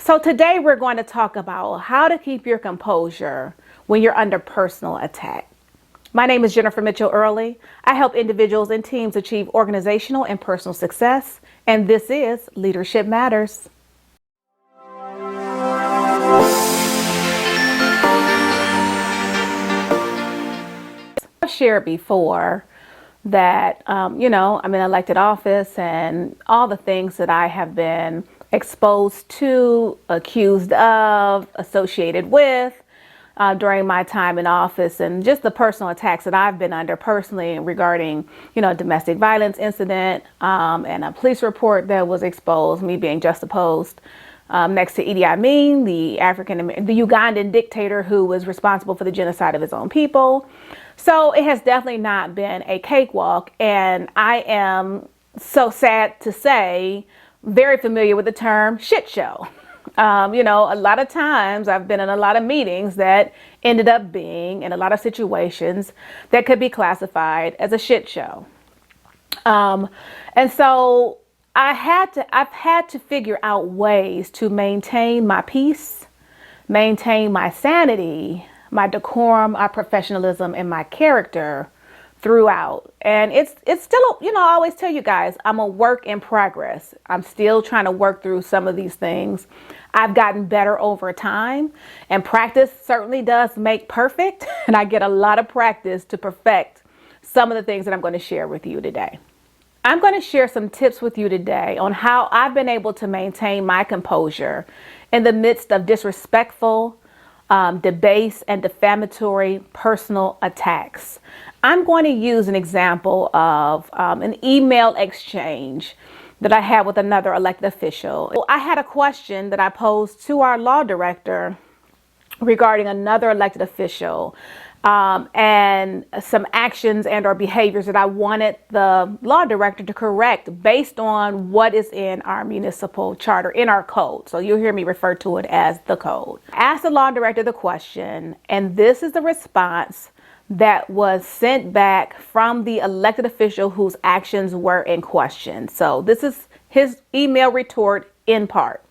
So today we're going to talk about how to keep your composure when you're under personal attack. My name is Jennifer Mitchell Early. I help individuals and teams achieve organizational and personal success, and this is Leadership Matters. I've shared before that, I'm in elected office and all the things that I have been exposed to, accused of, associated with during my time in office, and just the personal attacks that I've been under personally regarding, domestic violence incident and a police report that was exposed, me being juxtaposed next to Idi Amin, the Ugandan dictator who was responsible for the genocide of his own people. So it has definitely not been a cakewalk, and I am, so sad to say, very familiar with the term shit show. A lot of times I've been in a lot of meetings that ended up being in a lot of situations that could be classified as a shit show. And so I've had to figure out ways to maintain my peace, maintain my sanity, my decorum, my professionalism, and my character throughout. And it's still, I always tell you guys, I'm a work in progress. I'm still trying to work through some of these things. I've gotten better over time, and practice certainly does make perfect. And I get a lot of practice to perfect some of the things that I'm going to share with you today. I'm going to share some tips with you today on how I've been able to maintain my composure in the midst of disrespectful, debased, and defamatory personal attacks. I'm going to use an example of an email exchange that I had with another elected official. I had a question that I posed to our law director regarding another elected official and some actions and or behaviors that I wanted the law director to correct based on what is in our municipal charter, in our code. So you'll hear me refer to it as the code. I asked the law director the question, and this is the response that was sent back from the elected official whose actions were in question. So this is his email retort in part.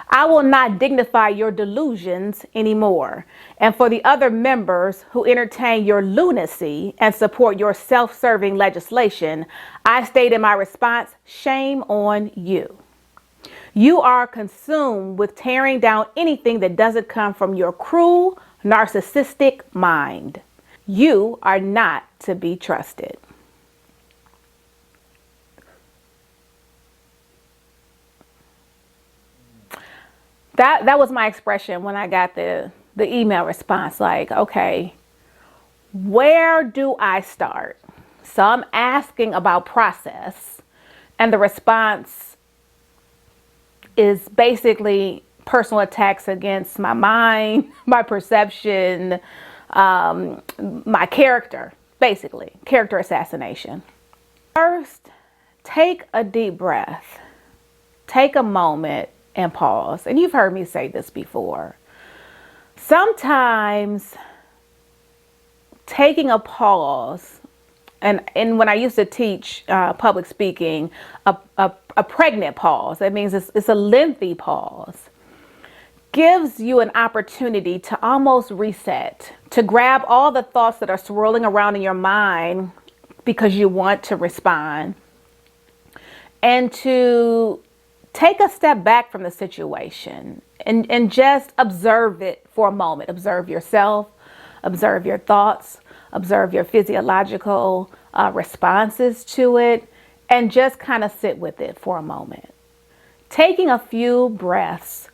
I will not dignify your delusions anymore. And for the other members who entertain your lunacy and support your self-serving legislation, I state in my response, shame on you. You are consumed with tearing down anything that doesn't come from your cruel, narcissistic mind. You are not to be trusted. That was my expression when I got the email response. Like, okay, where do I start? So I'm asking about process, and the response is basically personal attacks against my mind, my perception, my character, basically character assassination. First, take a deep breath, take a moment and pause. And you've heard me say this before. Sometimes taking a pause, and when I used to teach public speaking, a pregnant pause, that means it's a lengthy pause, gives you an opportunity to almost reset, to grab all the thoughts that are swirling around in your mind because you want to respond, and to take a step back from the situation and just observe it for a moment. Observe yourself, observe your thoughts, observe your physiological responses to it, and just kind of sit with it for a moment. Taking a few breaths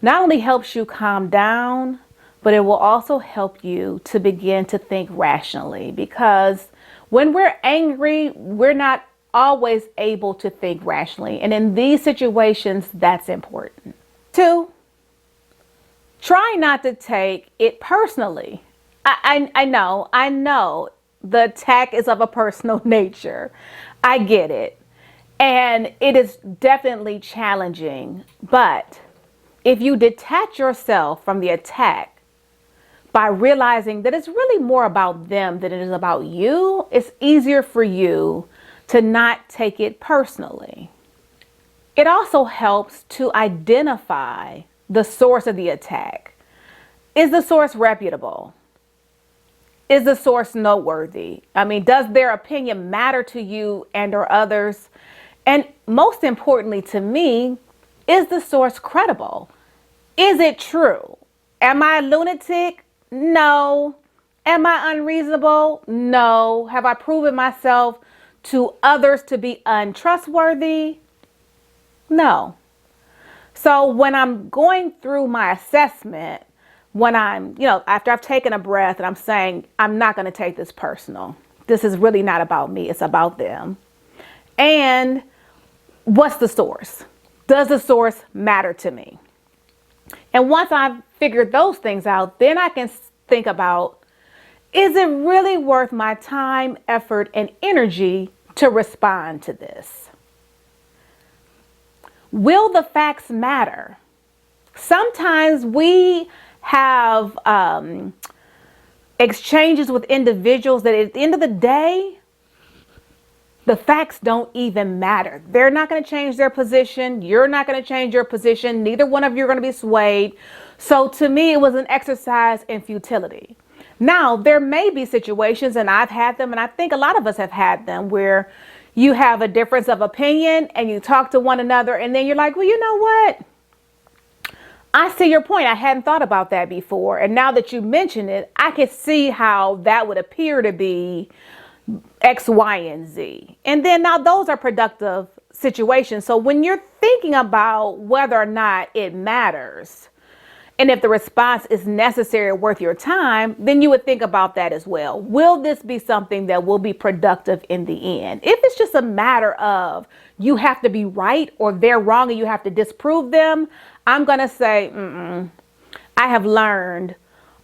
not only helps you calm down, but it will also help you to begin to think rationally, because when we're angry, we're not always able to think rationally. And in these situations, that's important. 2, try not to take it personally. I know the attack is of a personal nature. I get it. And it is definitely challenging. But if you detach yourself from the attack by realizing that it's really more about them than it is about you, it's easier for you to not take it personally. It also helps to identify the source of the attack. Is the source reputable? Is the source noteworthy? I mean, does their opinion matter to you and or others? And most importantly to me, is the source credible? Is it true? Am I a lunatic? No. Am I unreasonable? No. Have I proven myself to others to be untrustworthy? No. So when I'm going through my assessment, when I'm, after I've taken a breath and I'm saying, I'm not going to take this personal. This is really not about me. It's about them. And what's the source? Does the source matter to me? And once I've figured those things out, then I can think about, is it really worth my time, effort, and energy to respond to this? Will the facts matter? Sometimes we have exchanges with individuals that at the end of the day, the facts don't even matter. They're not going to change their position. You're not going to change your position. Neither one of you are going to be swayed. So to me, it was an exercise in futility. Now, there may be situations, and I've had them, and I think a lot of us have had them, where you have a difference of opinion and you talk to one another, and then you're like, well, you know what? I see your point. I hadn't thought about that before. And now that you mention it, I can see how that would appear to be X, Y, and Z. And then now those are productive situations. So when you're thinking about whether or not it matters, and if the response is necessary or worth your time, then you would think about that as well. Will this be something that will be productive in the end? If it's just a matter of you have to be right or they're wrong and you have to disprove them, I'm going to say, I have learned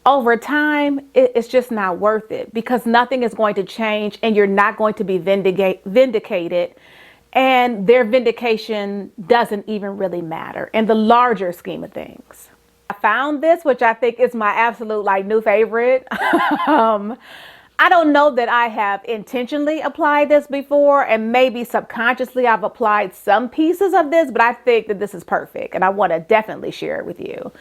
over time, it's just not worth it, because nothing is going to change and you're not going to be vindicated. And their vindication doesn't even really matter in the larger scheme of things. I found this, which I think is my absolute new favorite. I don't know that I have intentionally applied this before, and maybe subconsciously I've applied some pieces of this, but I think that this is perfect and I want to definitely share it with you.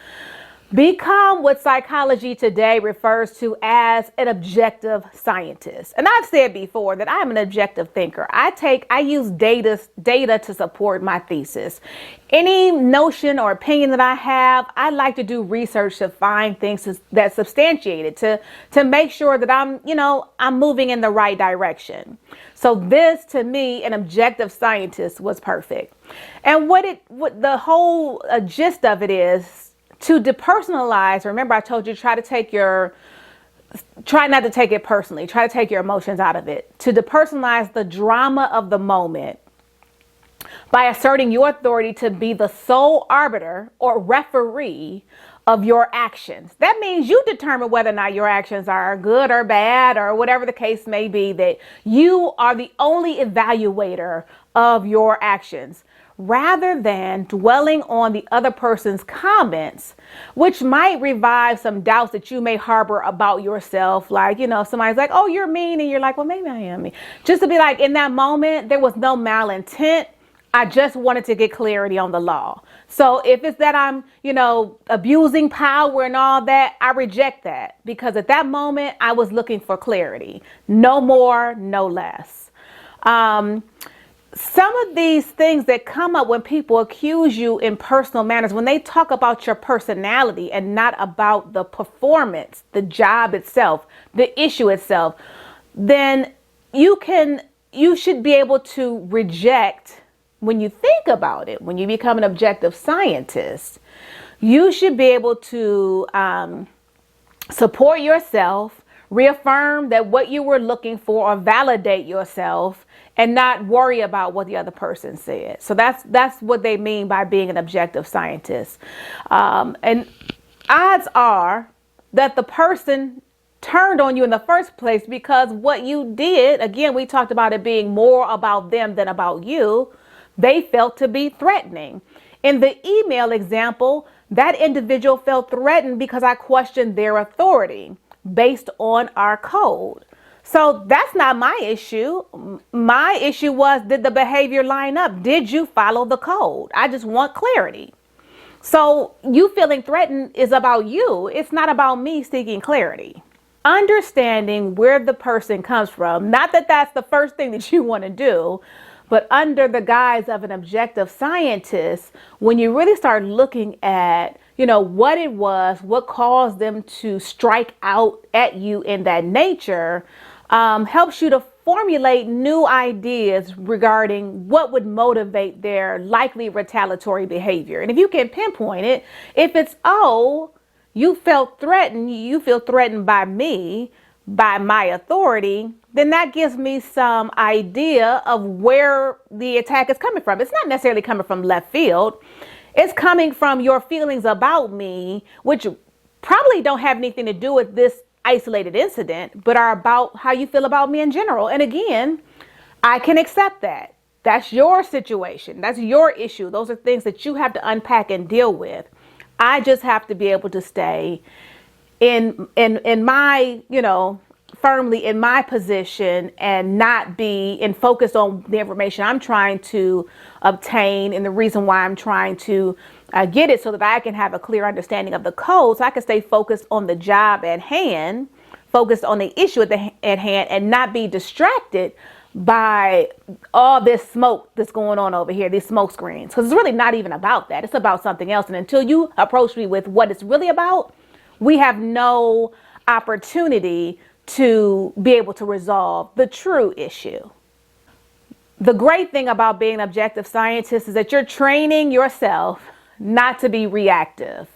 Become what psychology today refers to as an objective scientist. And I've said before that I'm an objective thinker. I use data to support my thesis. Any notion or opinion that I have, I like to do research to find things that substantiate it, to make sure that I'm moving in the right direction. So this, to me, an objective scientist, was perfect. And what the whole gist of it is, to depersonalize. Remember, I told you, try not to take it personally. Try to take your emotions out of it. To depersonalize the drama of the moment by asserting your authority to be the sole arbiter or referee of your actions. That means you determine whether or not your actions are good or bad, or whatever the case may be, that you are the only evaluator of your actions, rather than dwelling on the other person's comments, which might revive some doubts that you may harbor about yourself. Somebody's like, oh, you're mean. And you're like, well, maybe I am mean. Just to be like, in that moment, there was no malintent. I just wanted to get clarity on the law. So if it's that I'm, abusing power and all that, I reject that, because at that moment I was looking for clarity. No more, no less. Some of these things that come up when people accuse you in personal manners, when they talk about your personality and not about the performance, the job itself, the issue itself, then you should be able to reject. When you think about it, when you become an objective scientist, you should be able to support yourself, reaffirm that what you were looking for, or validate yourself, and not worry about what the other person said. So that's what they mean by being an objective scientist. And odds are that the person turned on you in the first place because what you did, again, we talked about it being more about them than about you, they felt to be threatening. In the email example, that individual felt threatened because I questioned their authority based on our code. So that's not my issue. My issue was, did the behavior line up? Did you follow the code? I just want clarity. So you feeling threatened is about you. It's not about me seeking clarity. Understanding where the person comes from, not that that's the first thing that you want to do, but under the guise of an objective scientist, when you really start looking at, what it was, what caused them to strike out at you in that nature, helps you to formulate new ideas regarding what would motivate their likely retaliatory behavior. And if you can pinpoint it, if it's, oh, you feel threatened by me, by my authority, then that gives me some idea of where the attack is coming from. It's not necessarily coming from left field. It's coming from your feelings about me, which probably don't have anything to do with this isolated incident, but are about how you feel about me in general. And again, I can accept that. That's your situation. That's your issue. Those are things that you have to unpack and deal with. I just have to be able to stay in my, firmly in my position and not be focused on the information I'm trying to obtain and the reason why I'm trying to get it, so that I can have a clear understanding of the code, so I can stay focused on the job at hand, focused on the issue at hand, and not be distracted by all this smoke that's going on over here, these smoke screens. Because it's really not even about that. It's about something else. And until you approach me with what it's really about, we have no opportunity to be able to resolve the true issue. The great thing about being an objective scientist is that you're training yourself not to be reactive,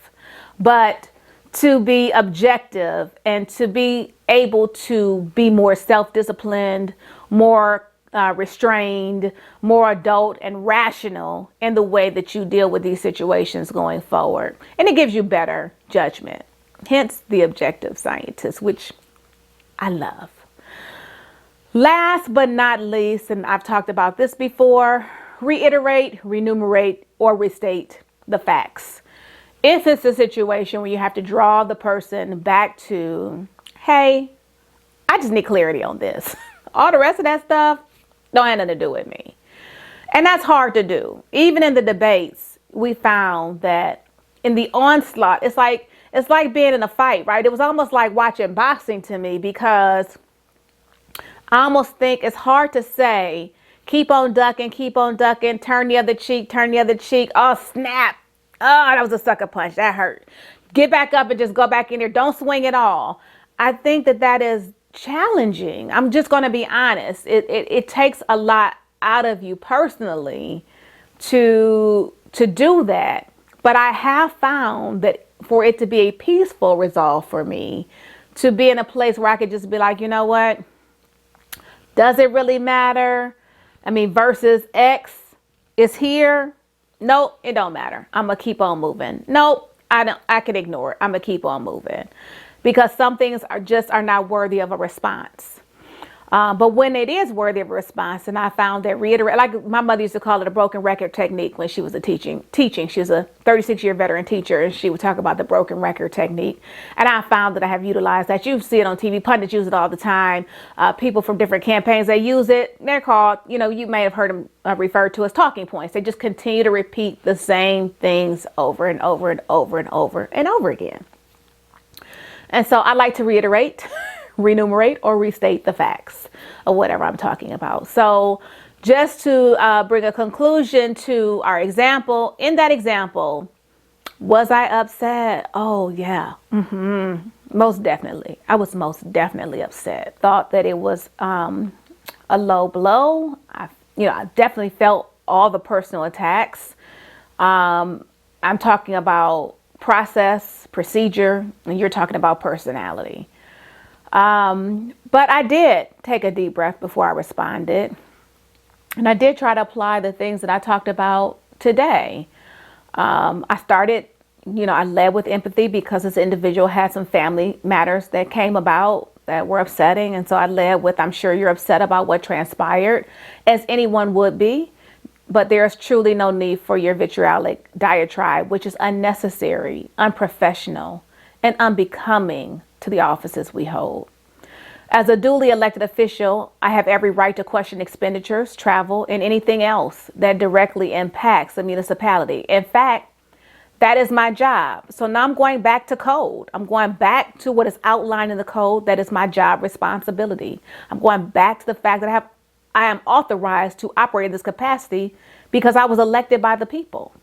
but to be objective and to be able to be more self-disciplined, more restrained, more adult and rational in the way that you deal with these situations going forward. And it gives you better judgment. Hence the objective scientist, which I love. Last but not least, and I've talked about this before, reiterate, renumerate, or restate the facts. If it's a situation where you have to draw the person back to, hey, I just need clarity on this. All the rest of that stuff don't have nothing to do with me. And that's hard to do. Even in the debates, we found that in the onslaught, it's like being in a fight, right? It was almost like watching boxing to me, because I almost think it's hard to say, keep on ducking, turn the other cheek. Oh, snap. Oh, that was a sucker punch. That hurt. Get back up and just go back in there. Don't swing at all. I think that is challenging. I'm just going to be honest. It takes a lot out of you personally to do that. But I have found that for it to be a peaceful resolve for me, to be in a place where I could just be like, you know what? Does it really matter? I mean, versus X is here. Nope, it don't matter. I'm going to keep on moving. Nope, I can ignore it. I'm going to keep on moving, because some things are not worthy of a response. But when it is worthy of a response, and I found that reiterate, like my mother used to call it a broken record technique when she was teaching. She was a 36-year veteran teacher, and she would talk about the broken record technique. And I found that I have utilized that. You see it on TV. Pundits use it all the time. People from different campaigns, they use it. They're called, you may have heard them referred to as talking points. They just continue to repeat the same things over and over and over and over and over again. And so I like to reiterate, renumerate, or restate the facts of whatever I'm talking about. So just to bring a conclusion to our example, in that example, was I upset? Oh, yeah. Most definitely. I was most definitely upset. Thought that it was a low blow. I definitely felt all the personal attacks. I'm talking about process, procedure, and you're talking about personality. But I did take a deep breath before I responded. And I did try to apply the things that I talked about today. I started, I led with empathy, because this individual had some family matters that came about that were upsetting. And so I led with, I'm sure you're upset about what transpired, as anyone would be. But there's truly no need for your vitriolic diatribe, which is unnecessary, unprofessional, and unbecoming to the offices we hold. As a duly elected official, I have every right to question expenditures, travel, and anything else that directly impacts the municipality. In fact, That is my job. So now I'm going back to code. I'm going back to what is outlined in the code. That is my job responsibility. I'm going back to the fact that I am authorized to operate in this capacity because I was elected by the people.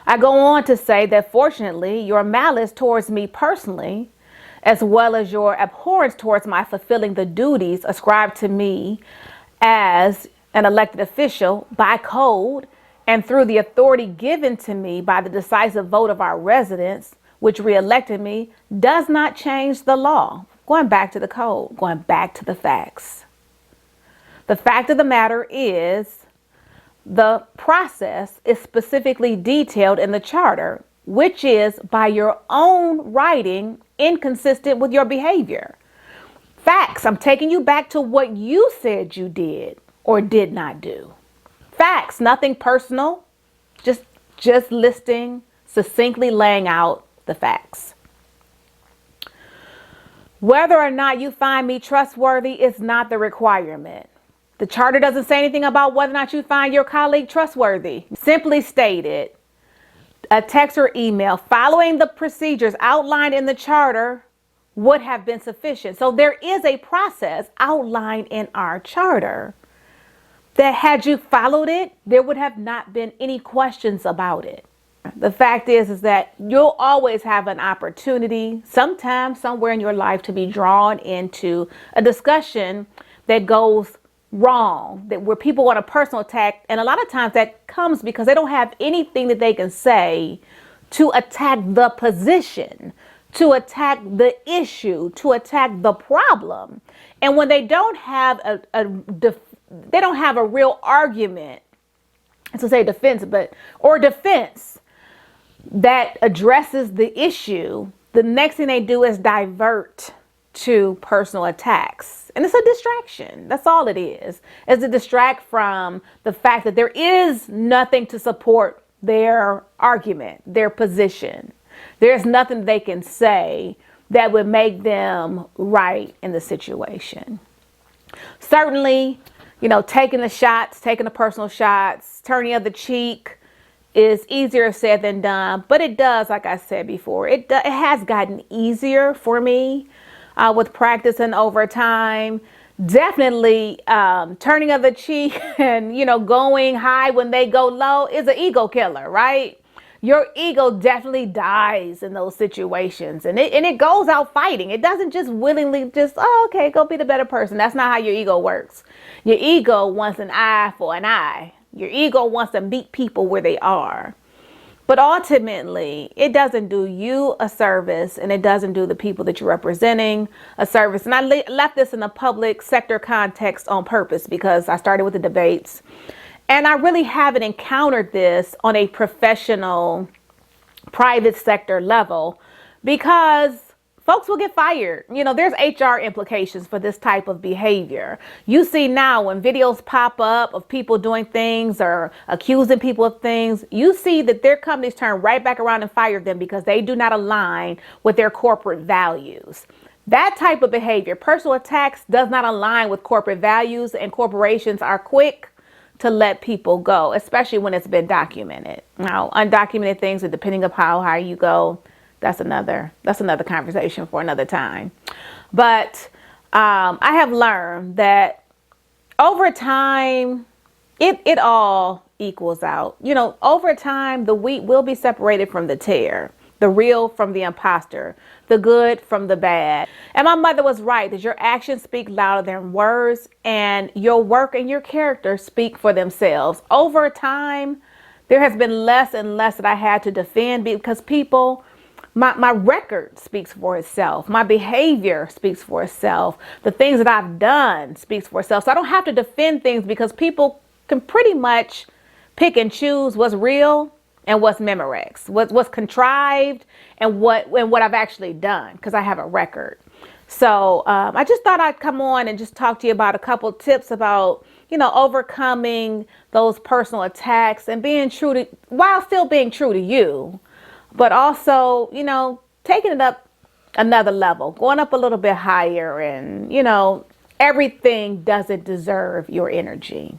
I go on to say that fortunately, your malice towards me personally, as well as your abhorrence towards my fulfilling the duties ascribed to me as an elected official by code and through the authority given to me by the decisive vote of our residents, which reelected me, does not change the law. Going back to the code, going back to the facts. The fact of the matter is, the process is specifically detailed in the charter, which is by your own writing inconsistent with your behavior. Facts. I'm taking you back to what you said you did or did not do. Facts. Nothing personal. Just listing, succinctly laying out the facts. Whether or not you find me trustworthy is not the requirement. The charter doesn't say anything about whether or not you find your colleague trustworthy. Simply stated, a text or email following the procedures outlined in the charter would have been sufficient. So there is a process outlined in our charter that had you followed it, there would have not been any questions about it. The fact is that you'll always have an opportunity sometime, somewhere in your life to be drawn into a discussion that goes wrong, that where people want a personal attack. And a lot of times that comes because they don't have anything that they can say to attack the position, to attack the issue, to attack the problem. And when they don't have they don't have a real argument, to say defense, defense that addresses the issue, the next thing they do is divert to personal attacks. And it's a distraction. That's all it is. It's to distract from the fact that there is nothing to support their argument, their position. There's nothing they can say that would make them right in the situation. Certainly, taking the shots, taking the personal shots, turning the other cheek is easier said than done. But it does, like I said before, it has gotten easier for me with practice and over time. Definitely turning of the cheek and, going high when they go low is an ego killer, right? Your ego definitely dies in those situations, and it goes out fighting. It doesn't just willingly okay, go be the better person. That's not how your ego works. Your ego wants an eye for an eye. Your ego wants to meet people where they are. But ultimately, it doesn't do you a service, and it doesn't do the people that you're representing a service. And I left this in a public sector context on purpose because I started with the debates. And I really haven't encountered this on a professional, private sector level because folks will get fired. There's HR implications for this type of behavior. You see now when videos pop up of people doing things or accusing people of things, you see that their companies turn right back around and fire them because they do not align with their corporate values. That type of behavior, personal attacks, does not align with corporate values, and corporations are quick to let people go, especially when it's been documented. Now, undocumented things, and depending upon how high you go, that's another conversation for another time. But I have learned that over time, it all equals out. Over time, the wheat will be separated from the tare, the real from the imposter, the good from the bad. And my mother was right that your actions speak louder than words, and your work and your character speak for themselves. Over time, there has been less and less that I had to defend because people, my record speaks for itself. My behavior speaks for itself. The things that I've done speaks for itself. So I don't have to defend things because people can pretty much pick and choose what's real and what's Memorex, what's contrived and what I've actually done because I have a record. So I just thought I'd come on and just talk to you about a couple tips about, overcoming those personal attacks and being while still being true to you, but also, taking it up another level, going up a little bit higher, and, everything doesn't deserve your energy.